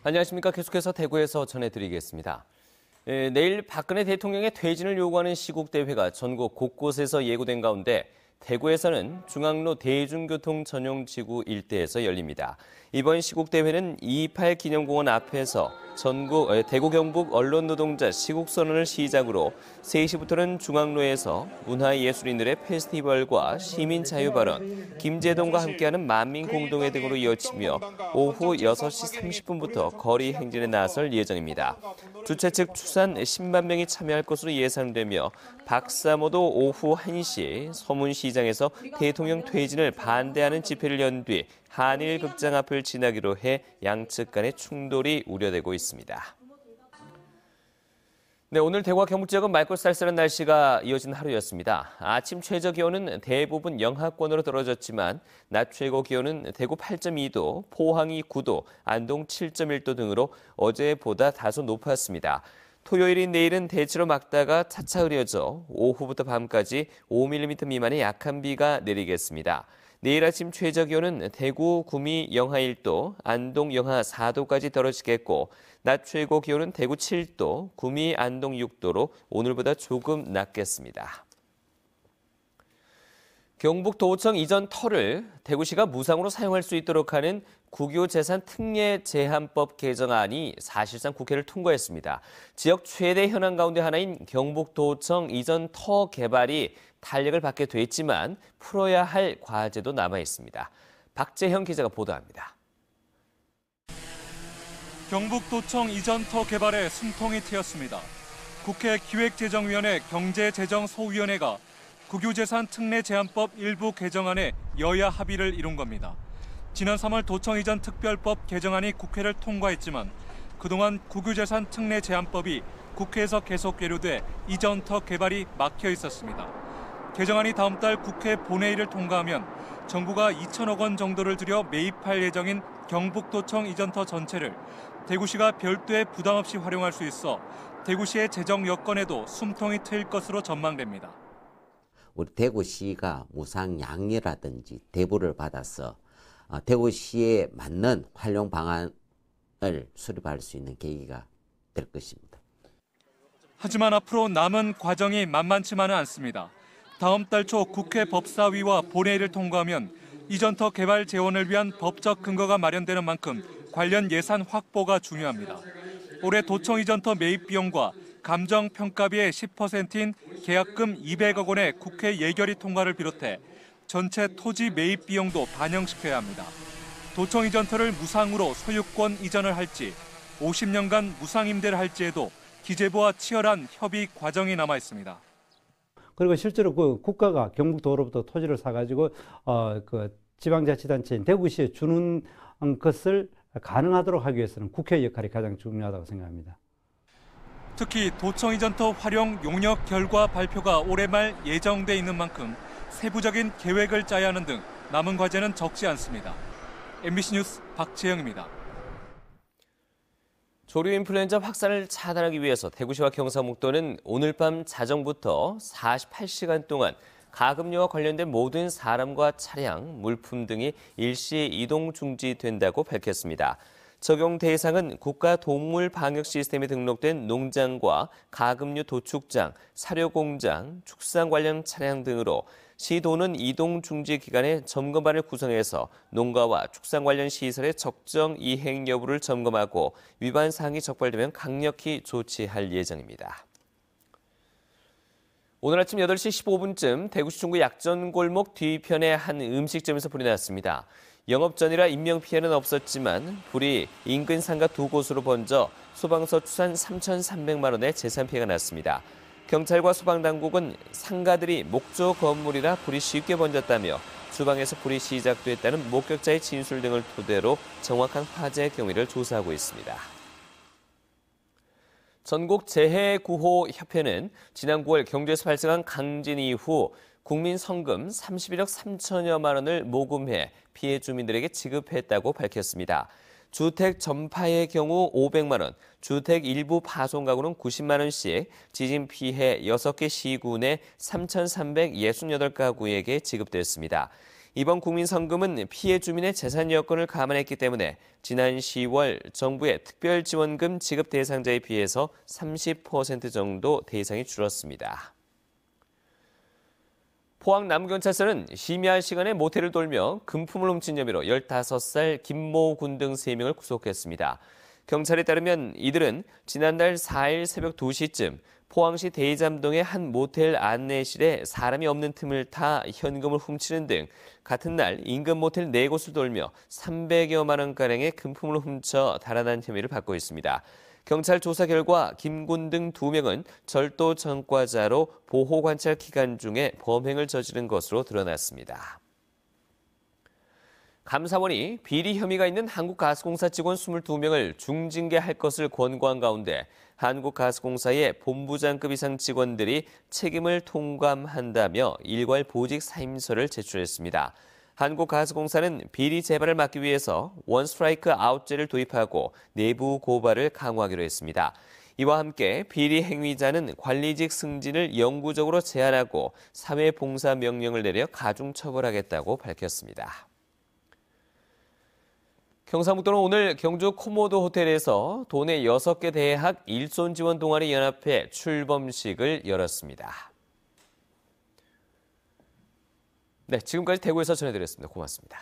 안녕하십니까. 계속해서 대구에서 전해드리겠습니다. 내일 박근혜 대통령의 퇴진을 요구하는 시국대회가 전국 곳곳에서 예고된 가운데 대구에서는 중앙로 대중교통 전용지구 일대에서 열립니다. 이번 시국대회는 228 기념공원 앞에서 대구 경북 언론노동자 시국선언을 시작으로 3시부터는 중앙로에서 문화예술인들의 페스티벌과 시민자유발언, 김제동과 함께하는 만민공동회 등으로 이어지며 오후 6시 30분부터 거리 행진에 나설 예정입니다. 주최 측 추산 10만 명이 참여할 것으로 예상되며 박사모도 오후 1시 서문시장에서 대통령 퇴진을 반대하는 집회를 연 뒤 한일 극장 앞을 지나기로 해 양측 간의 충돌이 우려되고 있습니다. 네, 오늘 대구와 경북 지역은 맑고 쌀쌀한 날씨가 이어진 하루였습니다. 아침 최저 기온은 대부분 영하권으로 떨어졌지만 낮 최고 기온은 대구 8.2도, 포항이 9도, 안동 7.1도 등으로 어제보다 다소 높았습니다. 토요일인 내일은 대체로 맑다가 차차 흐려져 오후부터 밤까지 5mm 미만의 약한 비가 내리겠습니다. 내일 아침 최저 기온은 대구, 구미 영하 1도, 안동 영하 4도까지 떨어지겠고 낮 최고 기온은 대구 7도, 구미, 안동 6도로 오늘보다 조금 낮겠습니다. 경북도청 이전 터를 대구시가 무상으로 사용할 수 있도록 하는 국유재산 특례 제한법 개정안이 사실상 국회를 통과했습니다. 지역 최대 현안 가운데 하나인 경북도청 이전 터 개발이 탄력을 받게 됐지만 풀어야 할 과제도 남아 있습니다. 박재형 기자가 보도합니다. 경북도청 이전 터 개발에 숨통이 트였습니다. 국회 기획재정위원회 경제재정소위원회가 국유재산 특례 제한법 일부 개정안에 여야 합의를 이룬 겁니다. 지난 3월 도청 이전 특별법 개정안이 국회를 통과했지만 그동안 국유재산 특례 제한법이 국회에서 계속 계류돼 이전 터 개발이 막혀 있었습니다. 개정안이 다음 달 국회 본회의를 통과하면 정부가 2천억 원 정도를 들여 매입할 예정인 경북도청 이전터 전체를 대구시가 별도의 부담 없이 활용할 수 있어 대구시의 재정 여건에도 숨통이 트일 것으로 전망됩니다. 우리 대구시가 무상양리라든지 대부를 받아서 대구시에 맞는 활용 방안을 수립할 수 있는 계기가 될 것입니다. 하지만 앞으로 남은 과정이 만만치만은 않습니다. 다음 달 초 국회 법사위와 본회의를 통과하면 이전터 개발 재원을 위한 법적 근거가 마련되는 만큼 관련 예산 확보가 중요합니다. 올해 도청 이전터 매입 비용과 감정평가비의 10%인 계약금 200억 원의 국회 예결위 통과를 비롯해 전체 토지 매입 비용도 반영시켜야 합니다. 도청 이전터를 무상으로 소유권 이전을 할지 50년간 무상 임대를 할지에도 기재부와 치열한 협의 과정이 남아 있습니다. 그리고 실제로 그 국가가 경북도로부터 토지를 사가지고 그 지방자치단체인 대구시에 주는 것을 가능하도록 하기 위해서는 국회의 역할이 가장 중요하다고 생각합니다. 특히 도청 이전터 활용 용역 결과 발표가 올해 말 예정돼 있는 만큼 세부적인 계획을 짜야 하는 등 남은 과제는 적지 않습니다. MBC 뉴스 박재영입니다. 조류 인플루엔자 확산을 차단하기 위해서 대구시와 경상북도는 오늘 밤 자정부터 48시간 동안 가금류와 관련된 모든 사람과 차량, 물품 등이 일시 이동 중지된다고 밝혔습니다. 적용 대상은 국가동물방역 시스템에 등록된 농장과 가금류 도축장, 사료공장, 축산 관련 차량 등으로 시도는 이동 중지 기간에 점검반을 구성해서 농가와 축산 관련 시설의 적정 이행 여부를 점검하고 위반 사항이 적발되면 강력히 조치할 예정입니다. 오늘 아침 8시 15분쯤 대구시 중구 약전골목 뒤편의 한 음식점에서 불이 났습니다. 영업 전이라 인명피해는 없었지만 불이 인근 상가 2곳으로 번져 소방서 추산 3,300만 원의 재산 피해가 났습니다. 경찰과 소방당국은 상가들이 목조 건물이라 불이 쉽게 번졌다며 주방에서 불이 시작됐다는 목격자의 진술 등을 토대로 정확한 화재 경위를 조사하고 있습니다. 전국재해구호협회는 지난 9월 경주에서 발생한 강진 이후 국민 성금 31억 3천여만 원을 모금해 피해 주민들에게 지급했다고 밝혔습니다. 주택 전파의 경우 500만 원, 주택 일부 파손 가구는 90만 원씩 지진 피해 6개 시군의 3,368가구에게 지급됐습니다. 이번 국민성금은 피해 주민의 재산 여건을 감안했기 때문에 지난 10월 정부의 특별지원금 지급 대상자에 비해서 30% 정도 대상이 줄었습니다. 포항 남경찰서는 심야 시간에 모텔을 돌며 금품을 훔친 혐의로 15살 김모 군 등 3명을 구속했습니다. 경찰에 따르면 이들은 지난달 4일 새벽 2시쯤 포항시 대이잠동의 한 모텔 안내실에 사람이 없는 틈을 타 현금을 훔치는 등 같은 날 인근 모텔 4곳을 돌며 300여만 원가량의 금품을 훔쳐 달아난 혐의를 받고 있습니다. 경찰 조사 결과 김 군 등 2명은 절도 전과자로 보호관찰 기간 중에 범행을 저지른 것으로 드러났습니다. 감사원이 비리 혐의가 있는 한국가스공사 직원 22명을 중징계할 것을 권고한 가운데 한국가스공사의 본부장급 이상 직원들이 책임을 통감한다며 일괄 보직 사임서를 제출했습니다. 한국가스공사는 비리 재발을 막기 위해서 원스트라이크 아웃제를 도입하고 내부 고발을 강화하기로 했습니다. 이와 함께 비리 행위자는 관리직 승진을 영구적으로 제한하고 사회봉사 명령을 내려 가중처벌하겠다고 밝혔습니다. 경상북도는 오늘 경주 코모도 호텔에서 도내 6개 대학 일손 지원 동아리 연합회 출범식을 열었습니다. 네, 지금까지 대구에서 전해드렸습니다. 고맙습니다.